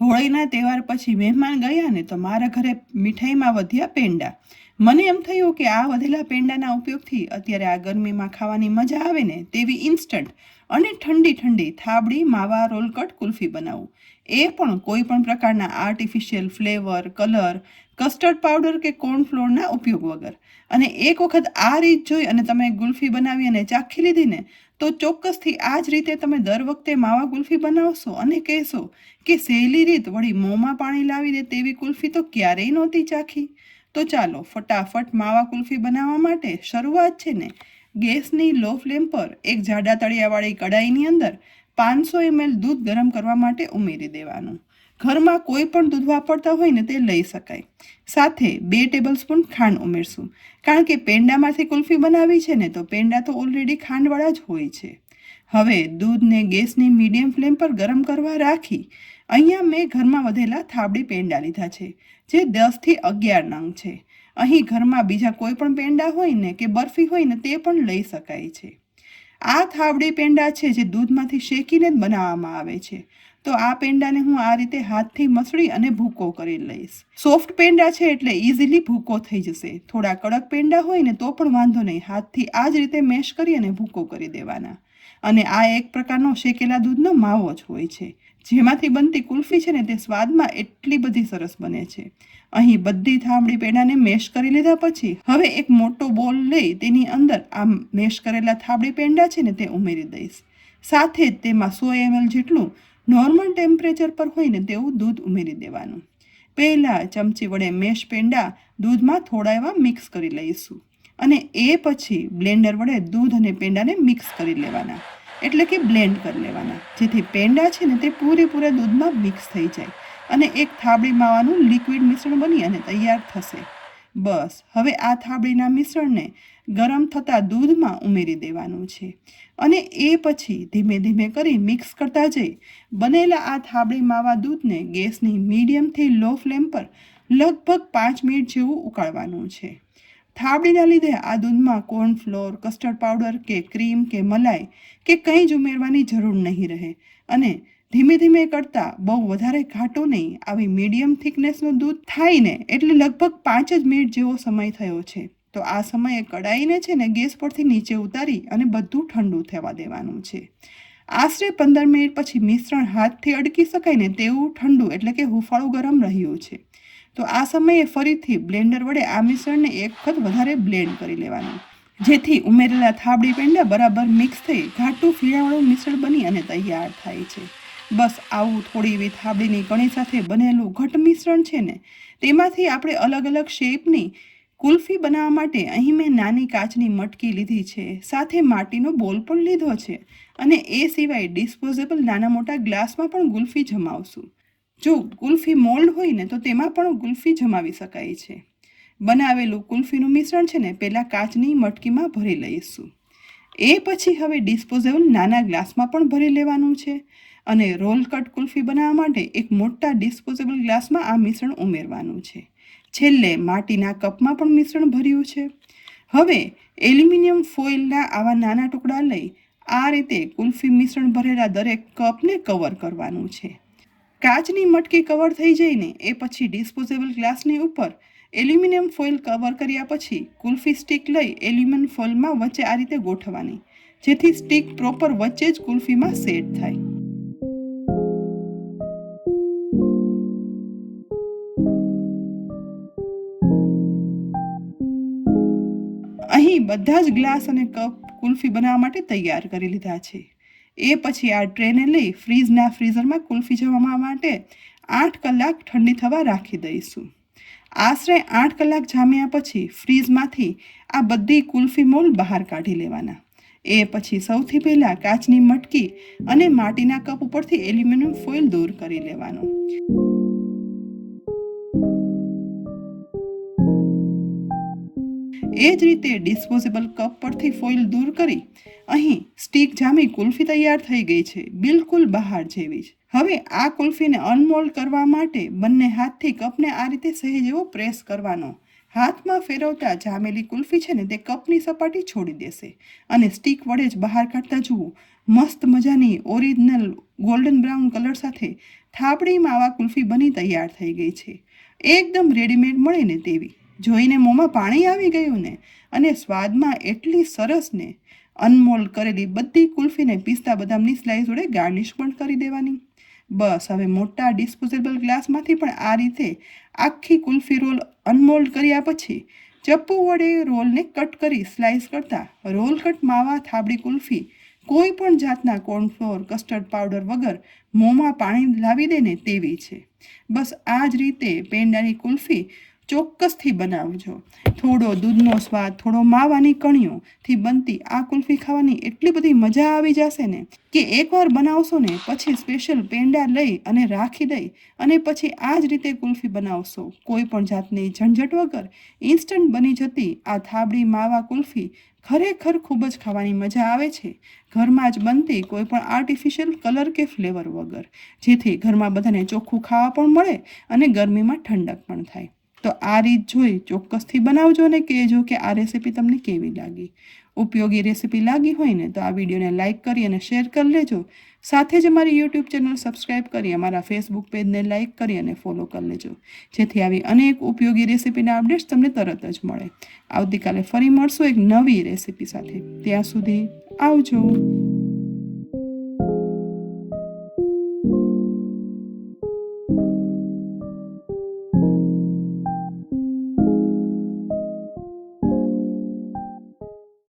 હોળીના તહેવાર પછી મહેમાન ગયા ને તો મારા ઘરે મીઠાઈમાં વધ્યા પેંડા. મને એમ થયું કે આ વધેલા પેંડાના ઉપયોગથી અત્યારે આ ગરમીમાં ખાવાની મજા આવે ને તેવી ઇન્સ્ટન્ટ અને ઠંડી ઠંડી થાબડી માવા રોલકટ કુલ્ફી બનાવું. એ પણ કોઈ પણ પ્રકારના artificial flavour, colour, custard powder કે કોર્નફ્લોરના ઉપયોગ વગર. અને એક વખત આ રીત જોઈ અને તમે ગુલ્ફી બનાવી અને ચાખી લીધી ને તો ચોક્કસથી આ જ રીતે તમે દર વખતે માવા કુલ્ફી બનાવશો અને કહેશો કે સહેલી રીત વળી મોંમાં પાણી લાવી દે તેવી કુલ્ફી તો ક્યારેય નહોતી ચાખી. તો ચાલો ફટાફટ માવા કુલ્ફી બનાવવા માટે શરૂઆત છે ને ગેસની લો ફ્લેમ પર એક જાડા તળિયાવાળી કડાઈની અંદર 500 ml દૂધ ગરમ કરવા માટે ઉમેરી દેવાનું. ઘરમાં કોઈ પણ દૂધ વાપરતા હોય ને તે લઈ શકાય. સાથે 2 ટેબલસ્પૂન ખાંડ ઉમેરશું, કારણ કે પેંડામાંથી કુલ્ફી બનાવી છે ને તો પેંડા તો ઓલરેડી ખાંડવાળા જ હોય છે. હવે દૂધને ગેસની મીડિયમ ફ્લેમ પર ગરમ કરવા રાખી અહીંયા મેં ઘરમાં વધેલા થાબડી પેંડા લીધા છે, જે 10 થી 11 નંગ છે. અહીં ઘરમાં બીજા કોઈ પણ પેંડા હોય ને કે બરફી હોય ને તે પણ લઈ શકાય છે. આ થાબડી પેંડા છે જે દૂધમાંથી શેકીને જ બનાવવામાં આવે છે. તો આ પેંડાને હું આ રીતે હાથથી મસળી અને ભૂકો કરી લઈશ. સોફ્ટ પેંડા છે એટલે ઇઝીલી ભૂકો થઈ જશે. થોડા કડક પેંડા હોય ને તો પણ વાંધો નહીં, હાથથી આ જ રીતે મેશ કરી અને ભૂકો કરી દેવાના. અને આ એક પ્રકારનો શેકેલા દૂધનો માવો જ હોય છે. જેમાંથી બનતી કુલ્ફી છે ને તે સ્વાદમાં એટલી બધી સરસ બને છે. અહીં બધી થાબડી પેંડાને મેશ કરી લીધા પછી હવે એક મોટો બોલ લઈ તેની અંદર આ મેશ કરેલા થાબડી પેંડા છે ને તે ઉમેરી દઈશ. સાથે જ તેમાં 100 ml જેટલું નોર્મલ ટેમ્પરેચર પર હોય ને તેવું દૂધ ઉમેરી દેવાનું. પહેલાં ચમચી વડે મેશ પેંડા દૂધમાં થોડા એવા મિક્સ કરી લઈશું અને એ પછી બ્લેન્ડર વડે દૂધ અને પેંડાને મિક્સ કરી લેવાના, એટલે કે બ્લેન્ડ કરી લેવાના, જેથી પેંડા છે ને તે પૂરેપૂરા દૂધમાં મિક્સ થઈ જાય અને એક થાબડી માવાનું લિક્વિડ મિશ્રણ બની અને તૈયાર થશે. બસ હવે આ થાબડીના મિશ્રણને ગરમ થતાં દૂધમાં ઉમેરી દેવાનું છે અને એ પછી ધીમે ધીમે કરી મિક્સ કરતા જઈ બનેલા આ થાબડી માવા દૂધને ગેસની મીડિયમથી લો ફ્લેમ પર લગભગ 5 મિનિટ જેવું ઉકાળવાનું છે. થાબડીના લીધે આ દૂધમાં કોર્નફ્લોર, કસ્ટર્ડ પાવડર કે ક્રીમ કે મલાઈ કે કંઈ જ ઉમેરવાની જરૂર નહીં રહે અને ધીમે ધીમે કરતાં બહુ વધારે ઘાટું નહીં, આવી મીડિયમ થિકનેસનું દૂધ થાય ને એટલે લગભગ 5 જ મિનિટ જેવો સમય થયો છે. તો આ સમયે કડાઈને છે ને ગેસ પરથી નીચે ઉતારી અને બધું ઠંડુ થવા દેવાનું છે. આશરે 15 મિનિટ પછી મિશ્રણ હાથથી અડકી શકાય ને તેવું ઠંડુ એટલે કે હુંફાળું ગરમ રહ્યું છે. તો આ સમયે ફરીથી બ્લેન્ડર વડે આ મિશ્રણને એક વખત વધારે બ્લેન્ડ કરી લેવાનું, જેથી ઉમેરેલા થાબડી પેંડા બરાબર મિક્સ થઈ ઘાટું ફીણાવાળું મિશ્રણ બની અને તૈયાર થાય છે. બસ આવું થોડી એવી થાબડીની કણી સાથે બનેલું ઘટ મિશ્રણ છે ને તેમાંથી આપણે અલગ અલગ શેપની કુલ્ફી બનાવવા માટે અહીં મેં નાની કાચની મટકી લીધી છે, સાથે માટીનો બોલ પણ લીધો છે અને એ સિવાય ડિસ્પોઝેબલ નાના મોટા ગ્લાસમાં પણ ગુલ્ફી જમાવશું. જો ગુલ્ફી મોલ્ડ હોય ને તો તેમાં પણ ગુલ્ફી જમાવી શકાય છે. બનાવેલું કુલ્ફીનું મિશ્રણ છે ને પહેલાં કાચની મટકીમાં ભરી લઈશું. એ પછી હવે ડિસ્પોઝેબલ નાના ગ્લાસમાં પણ ભરી લેવાનું છે અને રોલ કટ કુલ્ફી બનાવવા માટે એક મોટા ડિસ્પોઝેબલ ગ્લાસમાં આ મિશ્રણ ઉમેરવાનું છે. છેલ્લે માટીના કપમાં પણ મિશ્રણ ભર્યું છે. હવે એલ્યુમિનિયમ ફોઇલના આવા નાના ટુકડા લઈ આ રીતે કુલ્ફી મિશ્રણ ભરેલા દરેક કપને કવર કરવાનું છે. કાચની મટકી કવર થઈ જઈને એ પછી ડિસ્પોઝેબલ ગ્લાસની ઉપર એલ્યુમિનિયમ ફોઇલ કવર કર્યા પછી કુલ્ફી સ્ટીક લઈ એલ્યુમિનિયમ ફોઇલમાં વચ્ચે આ રીતે ગોઠવવાની, જેથી સ્ટીક પ્રોપર વચ્ચે જ કુલ્ફીમાં સેટ થાય. અહીં બધા જ ગ્લાસ અને કપ કુલ્ફી બનાવવા માટે તૈયાર કરી લીધા છે. એ પછી આ ટ્રેને લઈ ફ્રીઝરમાં કુલ્ફી જમવા માટે 8 કલાક ઠંડી થવા રાખી દઈશું. આશરે 8 કલાક જામ્યા પછી ફ્રીઝમાંથી આ બધી કુલ્ફી મોલ બહાર કાઢી લેવાના. એ પછી સૌથી પહેલાં કાચની મટકી અને માટીના કપ ઉપરથી એલ્યુમિનિયમ ફોઇલ દૂર કરી લેવાનું. એ જ રીતે ડિસ્પોઝેબલ કપ પરથી ફોઇલ દૂર કરી અહીં સ્ટીક જામી કુલ્ફી તૈયાર થઈ ગઈ છે, બિલકુલ બહાર જેવી જ. હવે આ કુલ્ફીને અનમોલ્ડ કરવા માટે બંને હાથથી કપને આ રીતે સહેજ એવો પ્રેસ કરવાનો. હાથમાં ફેરવતા જામેલી કુલ્ફી છે ને તે કપની સપાટી છોડી દેશે અને સ્ટીક વડે જ બહાર કાઢતા જુઓ મસ્ત મજાની ઓરિજિનલ ગોલ્ડન બ્રાઉન કલર સાથે થાબડી માવા કુલ્ફી બની તૈયાર થઈ ગઈ છે. એકદમ રેડીમેડ મળે ને તેવી. જોઈને મોંમાં પાણી આવી ગયું ને. અને સ્વાદમાં એટલી સરસ ને. અનમોલ્ડ કરેલી બધી કુલ્ફીને પિસ્તા બદામની સ્લાઇસ જોડે ગાર્નિશ પણ કરી દેવાની. બસ હવે મોટા ડિસ્પોઝેબલ ગ્લાસમાંથી પણ આ રીતે આખી કુલ્ફી રોલ અનમોલ્ડ કર્યા પછી ચપ્પુ વડે રોલને કટ કરી સ્લાઇસ કરતા રોલ કટ માવા થાબડી કુલ્ફી કોઈ પણ જાતના કોર્નફ્લોર કસ્ટર્ડ પાવડર વગર મોંમાં પાણી લાવી દે ને તેવી છે. બસ આ જ રીતે પેંડાની કુલ્ફી ચોક્કસથી બનાવજો. થોડો દૂધનો સ્વાદ, થોડો માવાની કણીઓથી બનતી આ કુલ્ફી ખાવાની એટલી બધી મજા આવી જશે ને કે એકવાર બનાવશો ને પછી સ્પેશિયલ પેંડા લઈ અને રાખી દઈ અને પછી આ જ રીતે કુલ્ફી બનાવશો. કોઈ પણ જાતની ઝંઝટ વગર ઇન્સ્ટન્ટ બની જતી આ થાબડી માવા કુલ્ફી ખરેખર ખૂબ જ ખાવાની મજા આવે છે. ઘરમાં જ બનતી કોઈ પણ આર્ટિફિશિયલ કલર કે ફ્લેવર વગર, જેથી ઘરમાં બધાને ચોખ્ખું ખાવા પણ મળે અને ગરમીમાં ઠંડક પણ થાય. તો આ રીત જોઈ ચોક્કસથી બનાવજો અને કહેજો કે આ રેસીપી તમને કેવી લાગી. ઉપયોગી રેસીપી લાગી હોય ને તો આ વિડીયોને લાઇક કરી અને શેર કરી લેજો. સાથે જ અમારી યુટ્યુબ ચેનલ સબસ્ક્રાઈબ કરી અમારા ફેસબુક પેજને લાઇક કરી અને ફોલો કરી લેજો, જેથી આવી અનેક ઉપયોગી રેસીપીના અપડેટ્સ તમને તરત જ મળે. આવતીકાલે ફરી મળશું એક નવી રેસીપી સાથે. ત્યાં સુધી આવજો.